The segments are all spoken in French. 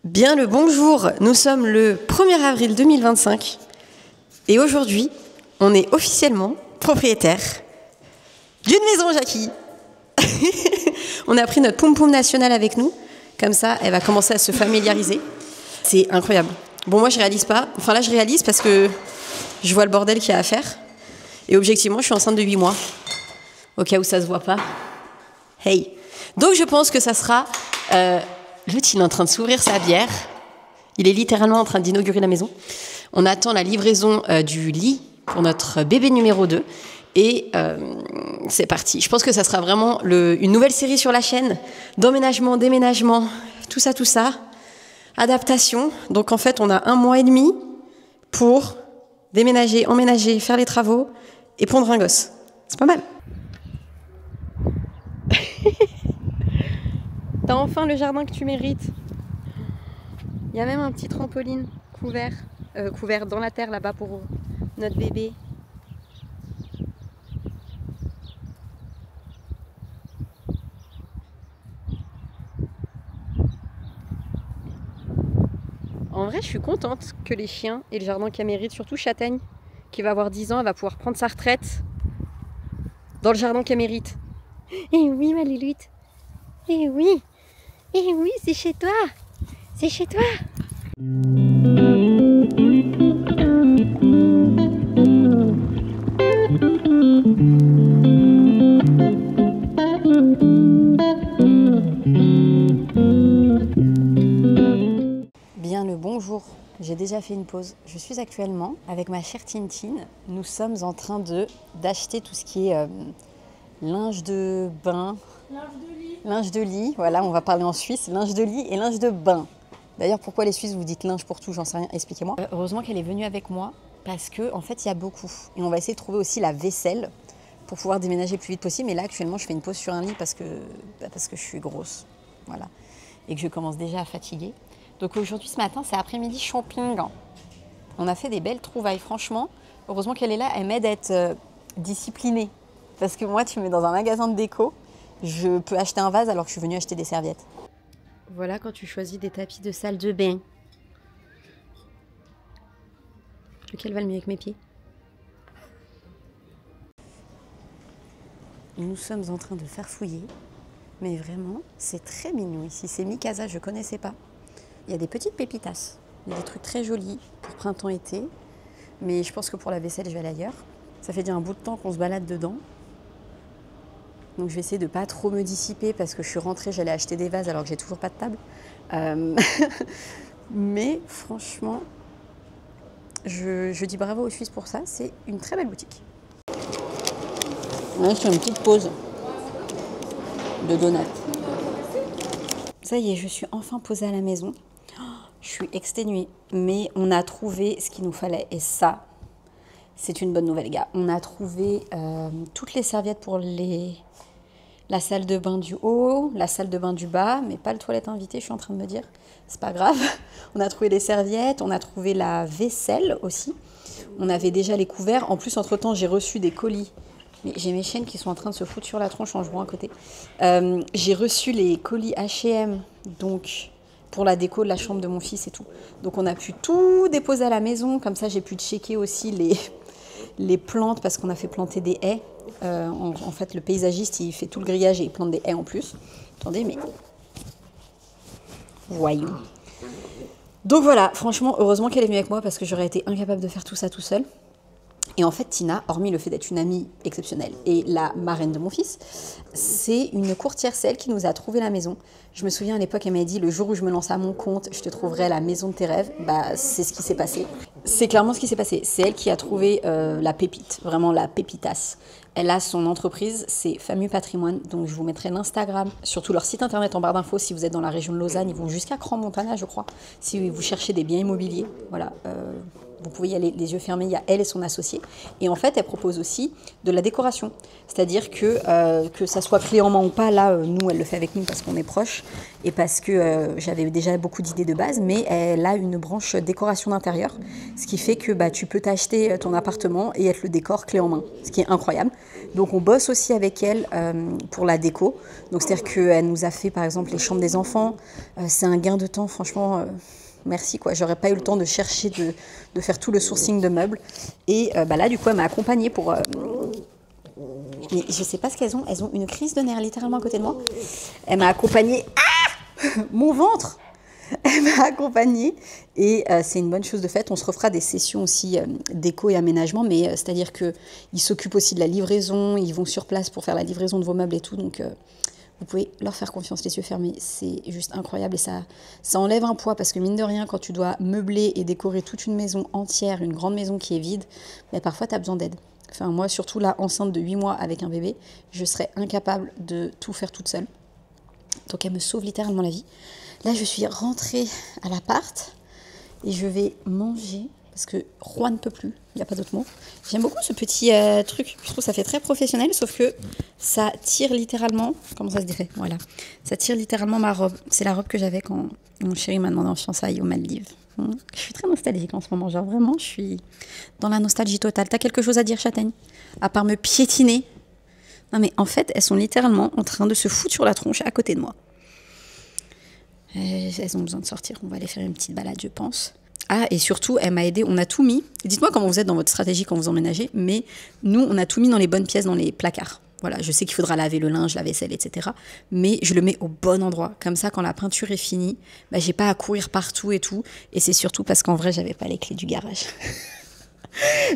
Bien le bonjour, nous sommes le 1er avril 2025 et aujourd'hui, on est officiellement propriétaire d'une maison Jackie. On a pris notre poum poum national avec nous, comme ça elle va commencer à se familiariser. C'est incroyable. Bon, moi je réalise pas, enfin là je réalise parce que je vois le bordel qu'il y a à faire et objectivement je suis enceinte de 8 mois, au cas où ça se voit pas. Hey. Donc je pense que ça sera... L'autre, il est en train de s'ouvrir sa bière. Il est littéralement en train d'inaugurer la maison. On attend la livraison du lit pour notre bébé numéro 2. Et c'est parti. Je pense que ça sera vraiment une nouvelle série sur la chaîne. D'emménagement, déménagement, tout ça. Adaptation. Donc en fait, on a 1 mois et demi pour déménager, emménager, faire les travaux et pondre un gosse. C'est pas mal. T'as enfin le jardin que tu mérites. Il y a même un petit trampoline couvert dans la terre là-bas pour notre bébé. En vrai, je suis contente que les chiens et le jardin qu'elle mérite, surtout Châtaigne, qui va avoir 10 ans, elle va pouvoir prendre sa retraite dans le jardin qu'elle mérite. Eh oui, ma Lulutte. Eh oui. Eh oui, c'est chez toi. C'est chez toi. Bien le bonjour. J'ai déjà fait une pause. Je suis actuellement avec ma chère Tintine. Nous sommes en train d'acheter tout ce qui est linge de bain. Linge de lit, voilà, on va parler en Suisse, linge de lit et linge de bain. D'ailleurs, pourquoi les Suisses vous dites linge pour tout, j'en sais rien, expliquez-moi. Heureusement qu'elle est venue avec moi parce qu'en fait, il y a beaucoup. Et on va essayer de trouver aussi la vaisselle pour pouvoir déménager le plus vite possible. Mais là, actuellement, je fais une pause sur un lit parce que je suis grosse, voilà. Et que je commence déjà à fatiguer. Donc aujourd'hui, ce matin, c'est après-midi shopping. On a fait des belles trouvailles, franchement. Heureusement qu'elle est là, elle m'aide à être disciplinée. Parce que moi, tu me mets dans un magasin de déco, je peux acheter un vase alors que je suis venue acheter des serviettes. Voilà quand tu choisis des tapis de salle de bain. Lequel va le mieux avec mes pieds? Nous sommes en train de faire fouiller. Mais vraiment, c'est très mignon ici. C'est Mikasa, je ne connaissais pas. Il y a des petites pépitas. Il y a des trucs très jolis pour printemps-été. Mais je pense que pour la vaisselle, je vais aller ailleurs. Ça fait déjà un bout de temps qu'on se balade dedans. Donc je vais essayer de ne pas trop me dissiper parce que je suis rentrée, j'allais acheter des vases alors que j'ai toujours pas de table. Mais franchement, je dis bravo aux Suisses pour ça, c'est une très belle boutique. Là, je fais une petite pause de donuts. Ça y est, je suis enfin posée à la maison. Je suis exténuée, mais on a trouvé ce qu'il nous fallait et ça, c'est une bonne nouvelle, les gars. On a trouvé toutes les serviettes pour la salle de bain du haut, la salle de bain du bas, mais pas le toilette invité, je suis en train de me dire. C'est pas grave. On a trouvé les serviettes, on a trouvé la vaisselle aussi. On avait déjà les couverts. En plus, entre-temps, j'ai reçu des colis. Mais j'ai mes chiennes qui sont en train de se foutre sur la tronche en jouant à côté. J'ai reçu les colis H&M, donc pour la déco de la chambre de mon fils et tout. Donc on a pu tout déposer à la maison. Comme ça, j'ai pu checker aussi les plantes parce qu'on a fait planter des haies. En fait, le paysagiste, il fait tout le grillage et il plante des haies en plus. Attendez, mais... Voyons. Donc voilà, franchement, heureusement qu'elle est venue avec moi parce que j'aurais été incapable de faire tout ça tout seul. Et en fait, Tina, hormis le fait d'être une amie exceptionnelle et la marraine de mon fils, c'est une courtière, c'est elle qui nous a trouvé la maison. Je me souviens à l'époque, elle m'a dit, le jour où je me lance à mon compte, je te trouverai la maison de tes rêves. Bah, c'est ce qui s'est passé. C'est clairement ce qui s'est passé. C'est elle qui a trouvé la pépite, vraiment la pépitas. Elle a son entreprise, c'est Famu Patrimoine. Donc, je vous mettrai l'Instagram, surtout leur site internet en barre d'infos si vous êtes dans la région de Lausanne. Ils vont jusqu'à Crans-Montana, je crois, si vous cherchez des biens immobiliers. Voilà. vous pouvez y aller les yeux fermés, il y a elle et son associé. Et en fait, elle propose aussi de la décoration. C'est-à-dire que ça soit clé en main ou pas, là, nous, elle le fait avec nous parce qu'on est proches et parce que j'avais déjà beaucoup d'idées de base, mais elle a une branche décoration d'intérieur, ce qui fait que tu peux t'acheter ton appartement et être le décor clé en main, ce qui est incroyable. Donc, on bosse aussi avec elle pour la déco. Donc, c'est-à-dire qu'elle nous a fait, par exemple, les chambres des enfants. C'est un gain de temps, franchement... Merci, quoi. J'aurais pas eu le temps de chercher, de faire tout le sourcing de meubles. Et là, du coup, elle m'a accompagnée pour... Mais je sais pas ce qu'elles ont. Elles ont une crise de nerfs littéralement à côté de moi. Elle m'a accompagnée... Ah mon ventre. Elle m'a accompagnée. Et c'est une bonne chose de fait. On se refera des sessions aussi déco et aménagement. Mais c'est-à-dire qu'ils s'occupent aussi de la livraison. Ils vont sur place pour faire la livraison de vos meubles et tout. Donc... vous pouvez leur faire confiance les yeux fermés, c'est juste incroyable et ça enlève un poids parce que mine de rien, quand tu dois meubler et décorer toute une maison entière, une grande maison qui est vide, parfois tu as besoin d'aide. Enfin, moi, surtout là, enceinte de 8 mois avec un bébé, je serais incapable de tout faire toute seule. Donc elle me sauve littéralement la vie. Là, je suis rentrée à l'appart et je vais manger parce que Juan ne peut plus, il n'y a pas d'autre mot. J'aime beaucoup ce petit truc, je trouve que ça fait très professionnel, sauf que ça tire littéralement, comment ça se dirait, voilà, ça tire littéralement ma robe. C'est la robe que j'avais quand mon chéri m'a demandé en fiançailles aux Maldives. Je suis très nostalgique en ce moment, genre vraiment, je suis dans la nostalgie totale. T'as quelque chose à dire, Châtaigne? À part me piétiner? Non mais en fait, elles sont littéralement en train de se foutre sur la tronche à côté de moi. Elles ont besoin de sortir, on va aller faire une petite balade, je pense. Ah, et surtout, elle m'a aidé, on a tout mis. Dites-moi comment vous êtes dans votre stratégie quand vous emménagez, mais nous, on a tout mis dans les bonnes pièces, dans les placards. Voilà, je sais qu'il faudra laver le linge, la vaisselle, etc. Mais je le mets au bon endroit. Comme ça, quand la peinture est finie, j'ai pas à courir partout et tout. Et c'est surtout parce qu'en vrai, j'avais pas les clés du garage.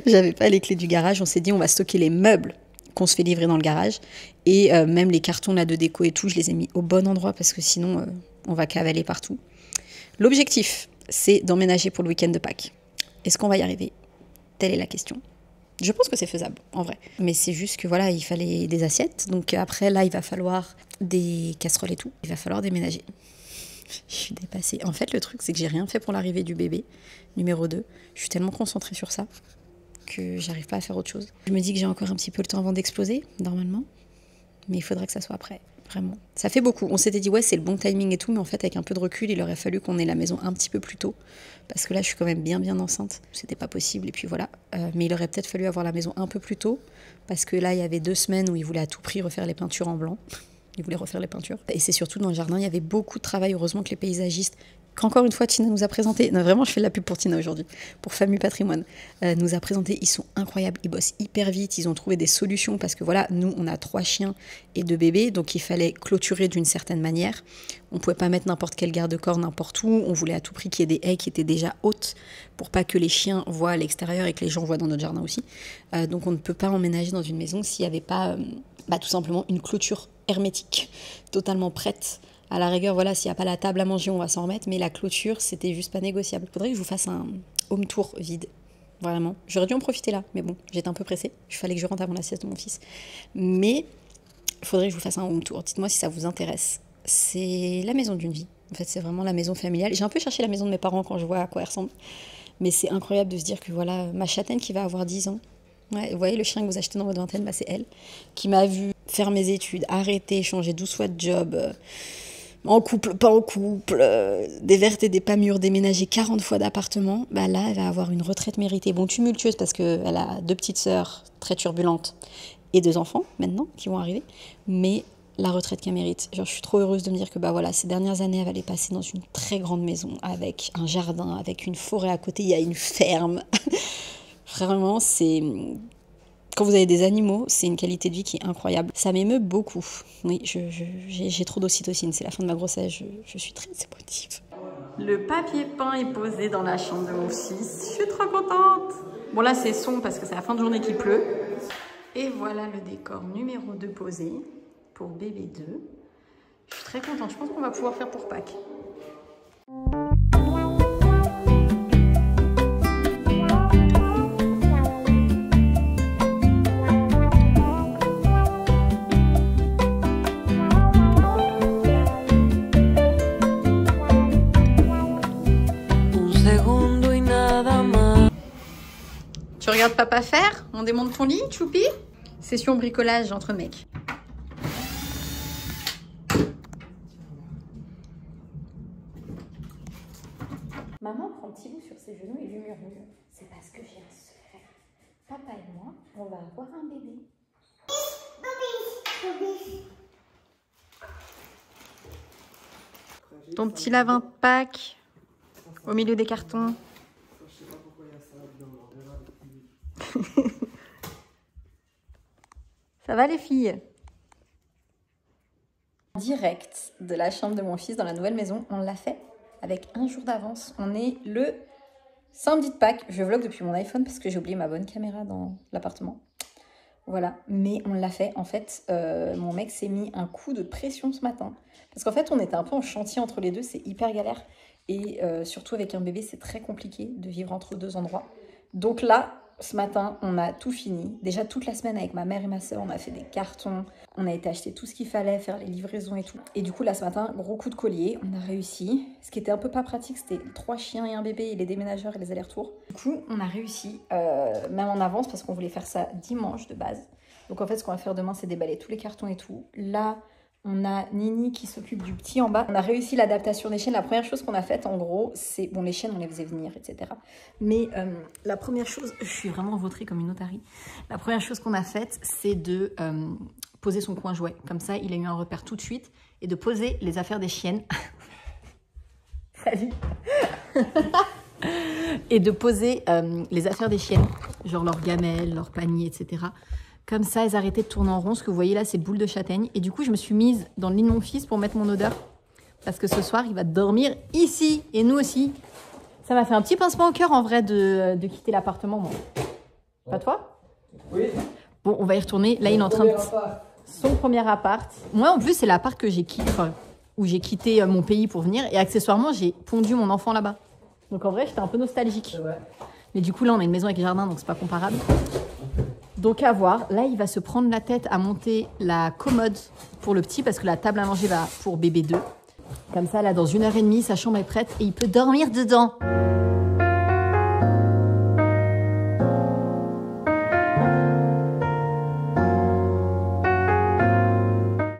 J'avais pas les clés du garage. On s'est dit, on va stocker les meubles qu'on se fait livrer dans le garage. Et même les cartons là de déco et tout, je les ai mis au bon endroit parce que sinon, on va cavaler partout. L'objectif, c'est d'emménager pour le week-end de Pâques. Est-ce qu'on va y arriver? Telle est la question. Je pense que c'est faisable, en vrai. Mais c'est juste que voilà, il fallait des assiettes. Donc après, là, il va falloir des casseroles et tout. Il va falloir déménager. Je suis dépassée. En fait, le truc, c'est que j'ai rien fait pour l'arrivée du bébé, numéro 2. Je suis tellement concentrée sur ça que j'arrive pas à faire autre chose. Je me dis que j'ai encore un petit peu le temps avant d'exploser, normalement. Mais il faudra que ça soit après. Vraiment. Ça fait beaucoup. On s'était dit, ouais, c'est le bon timing et tout, mais en fait, avec un peu de recul, il aurait fallu qu'on ait la maison un petit peu plus tôt. Parce que là, je suis quand même bien enceinte. C'était pas possible, et puis voilà. Mais il aurait peut-être fallu avoir la maison un peu plus tôt, parce que là, il y avait 2 semaines où il voulait à tout prix refaire les peintures en blanc. Il voulait refaire les peintures. Et c'est surtout dans le jardin, il y avait beaucoup de travail. Heureusement que les paysagistes, qu'encore une fois, Tina nous a présenté. Non, vraiment, je fais de la pub pour Tina aujourd'hui, pour Famille Patrimoine. Nous a présenté, ils sont incroyables, ils bossent hyper vite, ils ont trouvé des solutions parce que voilà, nous, on a 3 chiens et 2 bébés, donc il fallait clôturer d'une certaine manière. On pouvait pas mettre n'importe quel garde-corps n'importe où. On voulait à tout prix qu'il y ait des haies qui étaient déjà hautes pour pas que les chiens voient à l'extérieur et que les gens voient dans notre jardin aussi. Donc on ne peut pas emménager dans une maison s'il n'y avait pas tout simplement une clôture hermétique, totalement prête. À la rigueur, voilà, s'il n'y a pas la table à manger, on va s'en remettre, mais la clôture, c'était juste pas négociable. Il faudrait que je vous fasse un home tour vide, vraiment. J'aurais dû en profiter là, mais bon, j'étais un peu pressée. Il fallait que je rentre avant la sieste de mon fils. Mais il faudrait que je vous fasse un home tour. Dites-moi si ça vous intéresse. C'est la maison d'une vie. En fait, c'est vraiment la maison familiale. J'ai un peu cherché la maison de mes parents quand je vois à quoi elle ressemble. Mais c'est incroyable de se dire que voilà, ma Châtaigne qui va avoir 10 ans, ouais, vous voyez le chien que vous achetez dans votre vingtaine, c'est elle, qui m'a vu faire mes études, arrêter, changer 12 fois de job, en couple, pas en couple, des vertes et des pas mûres, déménager 40 fois d'appartement, là, elle va avoir une retraite méritée. Bon, tumultueuse parce qu'elle a 2 petites sœurs très turbulentes et 2 enfants, maintenant, qui vont arriver, mais la retraite qu'elle mérite. Genre, je suis trop heureuse de me dire que voilà, ces dernières années, elle va les passer dans une très grande maison, avec un jardin, avec une forêt à côté, il y a une ferme. Vraiment, c'est... Quand vous avez des animaux, c'est une qualité de vie qui est incroyable. Ça m'émeut beaucoup. Oui, j'ai trop d'ocytocine. C'est la fin de ma grossesse. Je suis très émotive. Le papier peint est posé dans la chambre de mon fils. Je suis trop contente. Bon, là, c'est sombre parce que c'est la fin de journée qu'il pleut. Et voilà le décor numéro 2 posé pour bébé 2. Je suis très contente. Je pense qu'on va pouvoir faire pour Pâques. Tu regardes papa faire? On démonte ton lit, Choupi? Session bricolage entre mecs. Maman prend petit bout sur ses genoux et lui murmure. C'est parce que j'ai un secret. Papa et moi, on va avoir un bébé. Ton petit lave un pack au milieu des cartons. Ça va les filles? Direct de la chambre de mon fils dans la nouvelle maison, on l'a fait avec un jour d'avance. On est le samedi de Pâques. Je vlog depuis mon iPhone parce que j'ai oublié ma bonne caméra dans l'appartement. Voilà, mais on l'a fait. En fait, mon mec s'est mis un coup de pression ce matin. Parce qu'en fait, on était un peu en chantier entre les deux. C'est hyper galère. Et surtout avec un bébé, c'est très compliqué de vivre entre deux endroits. Donc là, ce matin, on a tout fini. Déjà toute la semaine avec ma mère et ma soeur, on a fait des cartons. On a été acheter tout ce qu'il fallait, faire les livraisons et tout. Et du coup, là, ce matin, gros coup de collier. On a réussi. Ce qui était un peu pas pratique, c'était 3 chiens et un bébé et les déménageurs et les allers-retours. Du coup, on a réussi, même en avance, parce qu'on voulait faire ça dimanche de base. Donc en fait, ce qu'on va faire demain, c'est déballer tous les cartons et tout. Là, on a Nini qui s'occupe du petit en bas. On a réussi l'adaptation des chiennes. La première chose qu'on a faite, en gros, c'est... Bon, les chiennes, on les faisait venir, etc. Mais la première chose... Je suis vraiment vautrée comme une otarie. La première chose qu'on a faite, c'est de poser son coin jouet. Comme ça, il a eu un repère tout de suite. Et de poser les affaires des chiennes. Salut. Et de poser les affaires des chiennes. Genre leurs gamelles, leurs paniers, etc. Comme ça, elles arrêtaient de tourner en rond. Ce que vous voyez là, c'est boule de châtaigne. Et du coup, je me suis mise dans le lit de mon fils pour mettre mon odeur. Parce que ce soir, il va dormir ici. Et nous aussi. Ça m'a fait un petit pincement au cœur, en vrai, de quitter l'appartement, moi. Pas toi? Oui. Bon, on va y retourner. Là, il est en train de... Son premier appart. Moi, en plus, c'est l'appart que j'ai quitté, enfin, où j'ai quitté mon pays pour venir. Et accessoirement, j'ai pondu mon enfant là-bas. Donc, en vrai, j'étais un peu nostalgique. Mais du coup, là, on a une maison avec jardin, donc c'est pas comparable. Donc à voir, là il va se prendre la tête à monter la commode pour le petit parce que la table à manger va pour bébé 2. Comme ça là dans 1h30 sa chambre est prête et il peut dormir dedans.